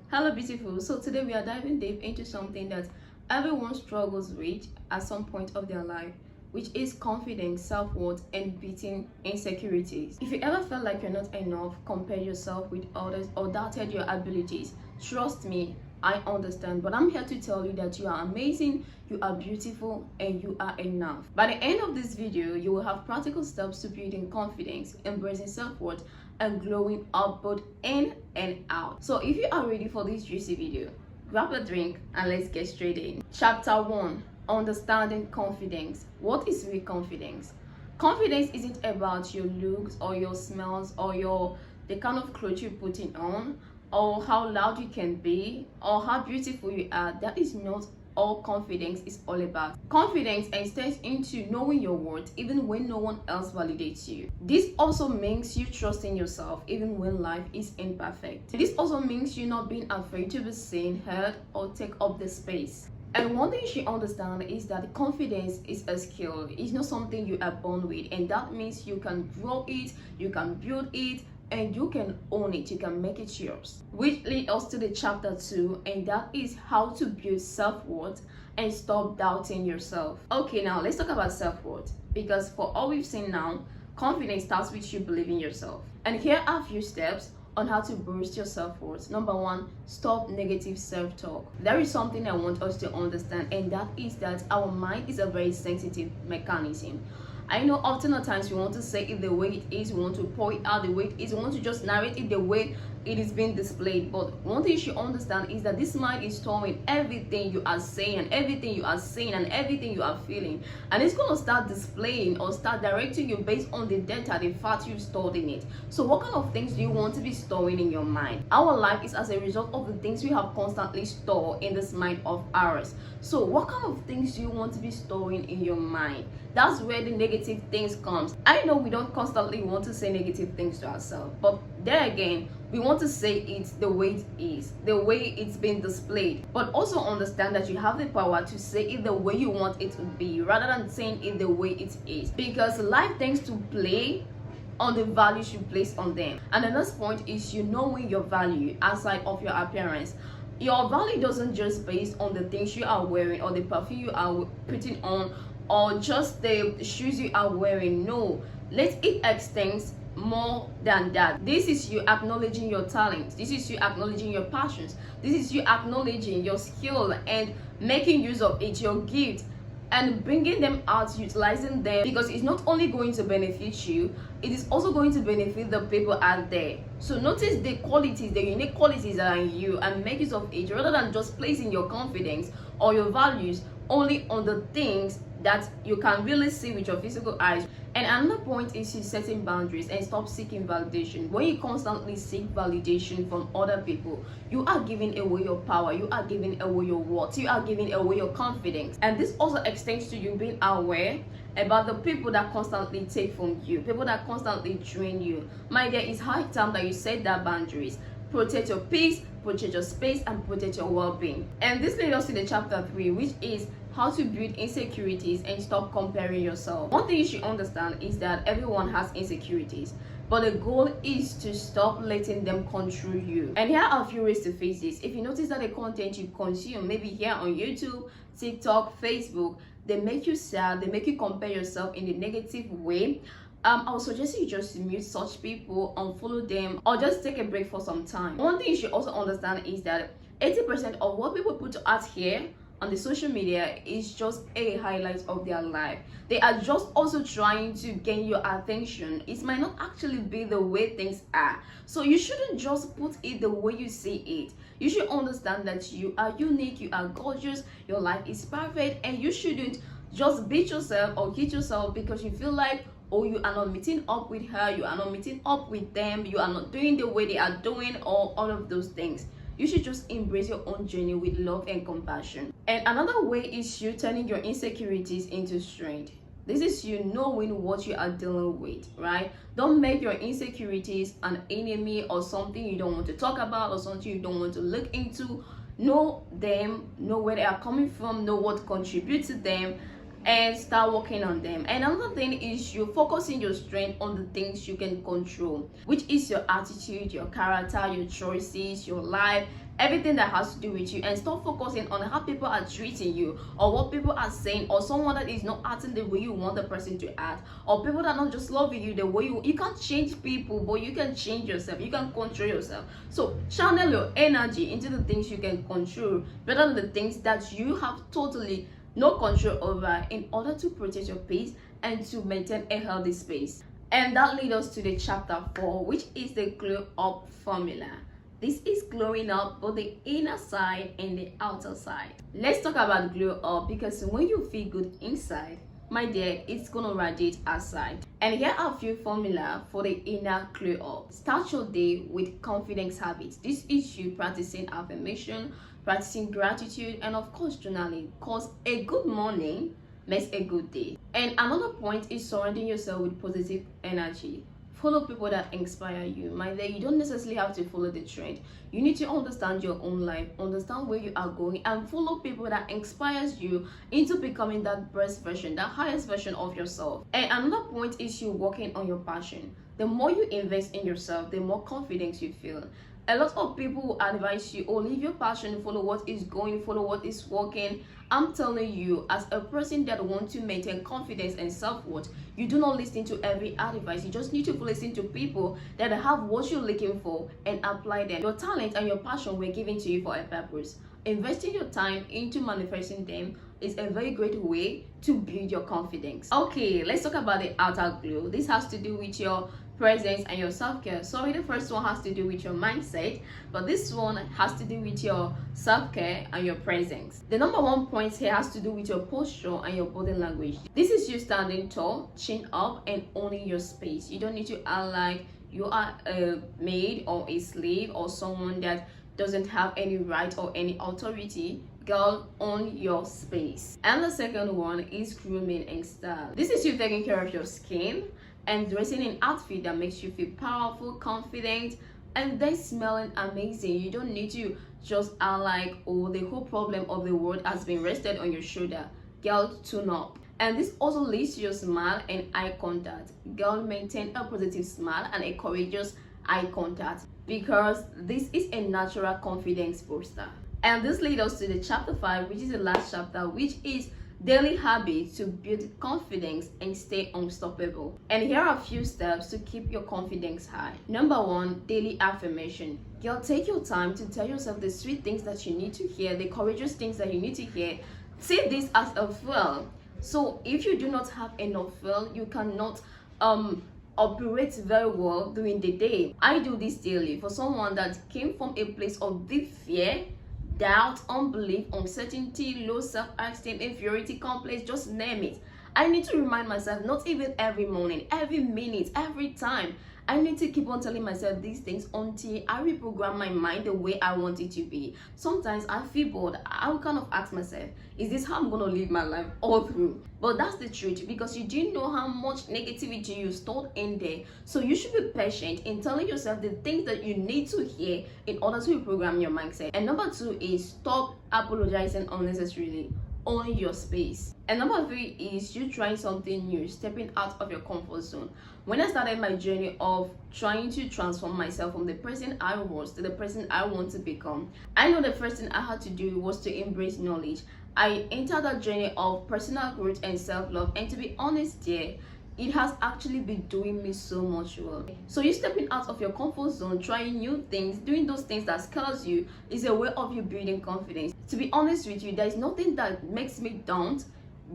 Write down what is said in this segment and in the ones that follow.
Hello beautiful. So today we are diving deep into something that everyone struggles with at some point of their life, which is confidence, self-worth, and beating insecurities. If you ever felt like you're not enough, compared yourself with others, or doubted your abilities, trust me, I understand, but I'm here to tell you that you are amazing, you are beautiful, and you are enough. By the end of this video, you will have practical steps to building confidence, embracing self-worth, and glowing up both in and out. So if you are ready for this juicy video, grab a drink and let's get straight in. Chapter 1: Understanding confidence. What is real confidence? Confidence isn't about your looks or your smells or the kind of clothes you're putting on, or how loud you can be, or how beautiful you are. That is not all confidence is all about. Confidence extends into knowing your worth even when no one else validates you. This also means you trusting yourself even when life is imperfect. This also means you not being afraid to be seen, heard, or take up the space. And one thing you should understand is that confidence is a skill. It's not something you are born with, and that means you can grow it, you can build it, and you can own it, you can make it yours. Which leads us to the chapter 2, and that is how to build self-worth and stop doubting yourself. Okay, now let's talk about self-worth, because for all we've seen now, confidence starts with you believing yourself. And here are a few steps on how to boost your self-worth. Number 1, stop negative self-talk. There is something I want us to understand, and that is that our mind is a very sensitive mechanism. I know often at times we want to say it the way it is, we want to pour it out the way it is, we want to just narrate it the way it is being displayed. But one thing you should understand is that this mind is storing everything you are saying and everything you are saying and everything you are feeling, and it's going to start displaying or start directing you based on the data, the fact you stored in it. So what kind of things do you want to be storing in your mind? Our life is as a result of the things we have constantly stored in this mind of ours. So what kind of things do you want to be storing in your mind? That's where the negative things comes. I know we don't constantly want to say negative things to ourselves, but there again, we want to say it the way it is, the way it's been displayed. But also understand that you have the power to say it the way you want it to be, rather than saying it the way it is. Because life tends to play on the values you place on them. And the next point is you knowing your value outside of your appearance. Your value doesn't just based on the things you are wearing or the perfume you are putting on or just the shoes you are wearing. No, let it extend more than that. This is you acknowledging your talents, this is you acknowledging your passions, this is you acknowledging your skill and making use of it, your gift, and bringing them out, utilizing them, because it's not only going to benefit you, it is also going to benefit the people out there. So notice the qualities, the unique qualities that are in you, and make use of it, rather than just placing your confidence or your values only on the things that you can really see with your physical eyes. And another point is you setting boundaries and stop seeking validation. When you constantly seek validation from other people, you are giving away your power, you are giving away your worth, you are giving away your confidence. And this also extends to you being aware about the people that constantly take from you, people that constantly drain you. My dear, it's high time that you set that boundaries. Protect your peace, protect your space, and protect your well-being. And this leads us to the chapter 3, which is how to build insecurities and stop comparing yourself. One thing you should understand is that everyone has insecurities, but the goal is to stop letting them control you. And here are a few ways to face this. If you notice that the content you consume, maybe here on YouTube, TikTok, Facebook, they make you sad, they make you compare yourself in a negative way, I would suggest you just mute such people, unfollow them, or just take a break for some time. One thing you should also understand is that 80% of what people put out here on the social media is just a highlight of their life. They are just also trying to gain your attention. It might not actually be the way things are. So you shouldn't just put it the way you see it. You should understand that you are unique, you are gorgeous, your life is perfect, and you shouldn't just beat yourself or hit yourself because you feel like, oh, you are not meeting up with her, you are not meeting up with them, you are not doing the way they are doing, or all of those things. You should just embrace your own journey with love and compassion. And another way is you turning your insecurities into strength. This is you knowing what you are dealing with, right? Don't make your insecurities an enemy or something you don't want to talk about or something you don't want to look into. Know them, know where they are coming from, know what contributes to them, and start working on them. And another thing is you focusing your strength on the things you can control, which is your attitude, your character, your choices, your life, everything that has to do with you, and stop focusing on how people are treating you, or what people are saying, or someone that is not acting the way you want the person to act, or people that are not just loving you the way you can't change people, but you can change yourself, you can control yourself. So channel your energy into the things you can control rather than the things that you have totally no control over, in order to protect your peace and to maintain a healthy space. And that leads us to the chapter 4, which is the glow up formula. This is glowing up both the inner side and the outer side. Let's talk about glow up, because when you feel good inside, my dear, it's gonna radiate outside. And here are a few formula for the inner glow up. Start your day with confidence habits. This is you practicing affirmation, practicing gratitude, and of course journaling, because a good morning makes a good day. And another point is surrounding yourself with positive energy. Follow people that inspire you. My dear, you don't necessarily have to follow the trend. You need to understand your own life, understand where you are going, and follow people that inspires you into becoming that best version, that highest version of yourself. And another point is you working on your passion. The more you invest in yourself, the more confidence you feel. A lot of people will advise you, oh, leave your passion, follow what is going, follow what is working. I'm telling you, as a person that wants to maintain confidence and self-worth, you do not listen to every advice. You just need to listen to people that have what you're looking for and apply them. Your talent and your passion were given to you for a purpose. Investing your time into manifesting them is a very great way to build your confidence. Okay, let's talk about the outer glow. This has to do with your presence and your self-care. Sorry, the first one has to do with your mindset, but this one has to do with your self-care and your presence. The number one point here has to do with your posture and your body language. This is you standing tall, chin up, and owning your space. You don't need to act like you are a maid or a slave or someone that doesn't have any right or any authority. Girl, own your space. And the second one is grooming and style. This is you taking care of your skin and dressing in outfit that makes you feel powerful, confident, and then smelling amazing. You don't need to just act like, oh, the whole problem of the world has been rested on your shoulder. Girl, tune up. And this also leads to your smile and eye contact. Girl, maintain a positive smile and a courageous eye contact, because this is a natural confidence booster. And this leads us to the chapter 5, which is the last chapter, which is daily habits to build confidence and stay unstoppable. And here are a few steps to keep your confidence high. Number 1, daily affirmation. Girl, take your time to tell yourself the sweet things that you need to hear, the courageous things that you need to hear. See this as a fuel. So if you do not have enough fuel, you cannot operate very well during the day. I do this daily. For someone that came from a place of deep fear, doubt, unbelief, uncertainty, low self-esteem, inferiority complex, just name it, I need to remind myself, not even every morning, every minute, every time, I need to keep on telling myself these things until I reprogram my mind the way I want it to be. Sometimes I feel bored. I will kind of ask myself, is this how I'm going to live my life all through? But that's the truth, because you didn't know how much negativity you stored in there. So you should be patient in telling yourself the things that you need to hear in order to reprogram your mindset. And number 2 is stop apologizing unnecessarily. Own your space. And number 3 is you trying something new, stepping out of your comfort zone. When I started my journey of trying to transform myself from the person I was to the person I want to become, I know the first thing I had to do was to embrace knowledge. I entered that journey of personal growth and self-love, and to be honest here, it has actually been doing me so much well. So you stepping out of your comfort zone, trying new things, doing those things that scares you, is a way of you building confidence. To be honest with you, there is nothing that makes me down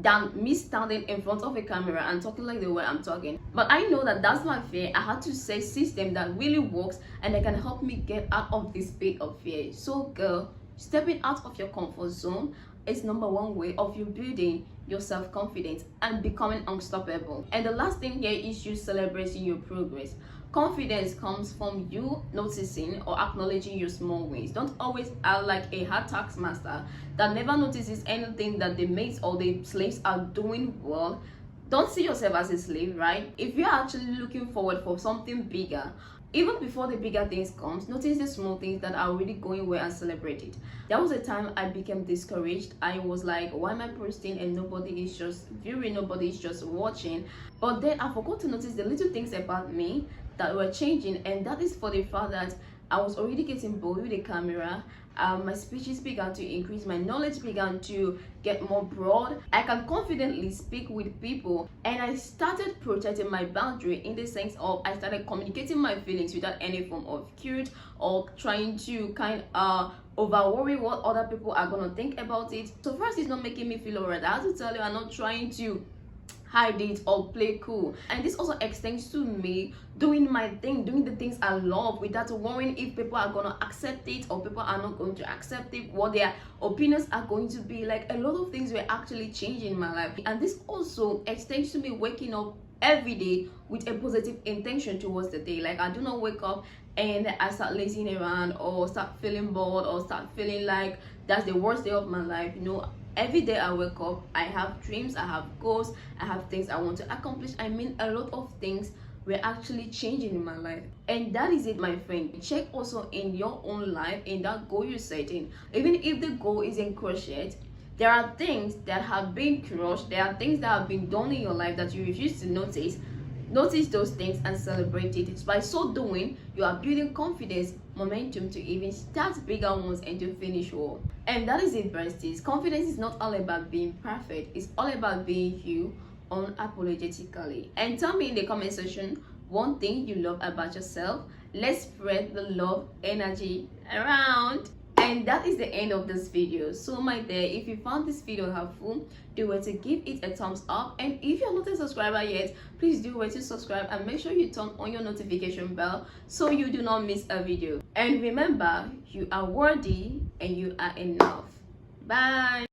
than me standing in front of a camera and talking like the way I'm talking. But I know that that's my fear. I had to set a system that really works and that can help me get out of this pit of fear. So girl, stepping out of your comfort zone is number 1 way of you building your self-confidence and becoming unstoppable. And the last thing here is you celebrating your progress. Confidence comes from you noticing or acknowledging your small wins. Don't always act like a hard task master that never notices anything that the mates or the slaves are doing well. Don't see yourself as a slave, right? If you're actually looking forward for something bigger, even before the bigger things comes, notice the small things that are really going well and celebrate it. There was a time I became discouraged. I was like, why am I posting and nobody is just viewing, nobody is just watching? But then I forgot to notice the little things about me that were changing, and that is for the fact that I was already getting bold with the camera. My speeches began to increase, my knowledge began to get more broad. I can confidently speak with people, and I started protecting my boundary in the sense of I started communicating my feelings without any form of guilt or trying to over worry what other people are gonna think about it. So first, it's not making me feel alright. I have to tell you, I'm not trying to hide it or play cool. And this also extends to me doing my thing, doing the things I love without worrying if people are gonna accept it or people are not going to accept it, what their opinions are going to be. Like, a lot of things were actually changing in my life. And this also extends to me waking up every day with a positive intention towards the day. Like, I do not wake up and I start lazing around or start feeling bored or start feeling like that's the worst day of my life. Every day I wake up, I have dreams, I have goals, I have things I want to accomplish. I mean, a lot of things were actually changing in my life. And that is it, my friend. Check also in your own life, in that goal you're setting. Even if the goal isn't crushed yet, there are things that have been crushed, there are things that have been done in your life that you refuse to notice. Notice those things and celebrate it. By so doing, you are building confidence, momentum to even start bigger ones and to finish well. And that is it, besties. Confidence is not all about being perfect. It's all about being you unapologetically. And tell me in the comment section one thing you love about yourself. Let's spread the love energy around. And that is the end of this video. So my dear, if you found this video helpful, do it to give it a thumbs up. And if you're not a subscriber yet, please do it to subscribe and make sure you turn on your notification bell so you do not miss a video. And remember, you are worthy and you are enough. Bye.